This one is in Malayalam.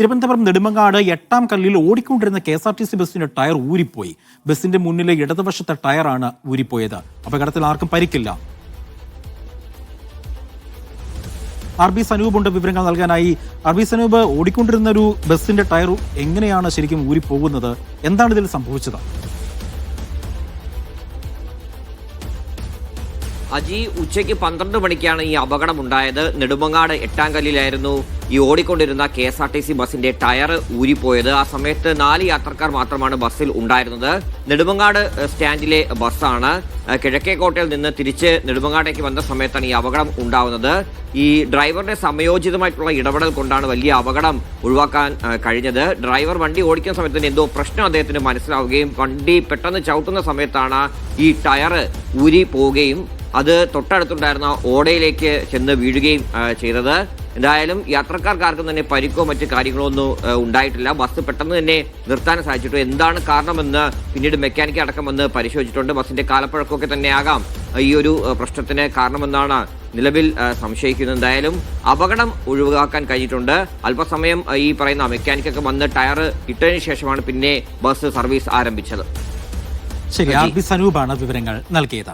തിരുവനന്തപുരം നെടുമങ്ങാട് 8-ാം കല്ലിൽ ഓടിക്കൊണ്ടിരുന്ന KSRTC ബസിന്റെ ടയർ ഊരിപ്പോയി. ബസിന്റെ മുന്നിലെ ഇടതുവശത്തെ ടയറാണ് ഊരിപ്പോയത്. അപകടത്തിൽ ആർക്കും പരിക്കില്ല. RB സനൂപുണ്ട് വിവരങ്ങൾ നൽകാനായി. RB സനൂപ്, ഓടിക്കൊണ്ടിരുന്ന ഒരു ബസിന്റെ ടയർ എങ്ങനെയാണ് ശരിക്കും ഊരിപ്പോകുന്നത്? എന്താണ് ഇതിൽ സംഭവിച്ചത്? അജി, ഉച്ചയ്ക്ക് 12 മണിക്കാണ് ഈ അപകടം ഉണ്ടായത്. നെടുമങ്ങാട് 8-ാം കല്ലിലായിരുന്നു ഈ ഓടിക്കൊണ്ടിരുന്ന KSRTC ബസിന്റെ ടയർ ഊരിപ്പോയത്. ആ സമയത്ത് 4 യാത്രക്കാർ മാത്രമാണ് ബസ്സിൽ ഉണ്ടായിരുന്നത്. നെടുമങ്ങാട് സ്റ്റാൻഡിലെ ബസ്സാണ്. കിഴക്കേക്കോട്ടയിൽ നിന്ന് തിരിച്ച് നെടുമങ്ങാടേക്ക് വന്ന സമയത്താണ് ഈ അപകടം ഉണ്ടാവുന്നത്. ഈ ഡ്രൈവറുടെ സമയോചിതമായിട്ടുള്ള ഇടപെടൽ കൊണ്ടാണ് വലിയ അപകടം ഒഴിവാക്കാൻ കഴിഞ്ഞത്. ഡ്രൈവർ വണ്ടി ഓടിക്കുന്ന സമയത്ത് എന്തോ പ്രശ്നം അദ്ദേഹത്തിന് മനസ്സിലാവുകയും വണ്ടി പെട്ടെന്ന് ചവിട്ടുന്ന സമയത്താണ് ഈ ടയർ ഊരി പോവുകയും അത് തൊട്ടടുത്തുണ്ടായിരുന്ന ഓടയിലേക്ക് ചെന്ന് വീഴുകയും ചെയ്തത്. എന്തായാലും യാത്രക്കാർക്കാർക്കും തന്നെ പരിക്കോ മറ്റു കാര്യങ്ങളോ ഒന്നും ഉണ്ടായിട്ടില്ല. ബസ് പെട്ടെന്ന് തന്നെ നിർത്താൻ സാധിച്ചിട്ടു. എന്താണ് കാരണമെന്ന് പിന്നീട് മെക്കാനിക്ക് അടക്കം വന്ന് പരിശോധിച്ചിട്ടുണ്ട്. ബസിന്റെ കാലപ്പഴക്കമൊക്കെ തന്നെ ആകാം ഈ ഒരു പ്രശ്നത്തിന് കാരണമെന്നാണ് നിലവിൽ സംശയിക്കുന്നത്. എന്തായാലും അപകടം ഒഴിവാക്കാൻ കഴിഞ്ഞിട്ടുണ്ട്. അല്പസമയം ഈ പറയുന്ന മെക്കാനിക്കൊക്കെ വന്ന് ടയർ ഇട്ടതിന് ശേഷമാണ് പിന്നെ ബസ് സർവീസ് ആരംഭിച്ചത്. ശരി, RB സനൂപാണ് വിവരങ്ങൾ നൽകിയത്.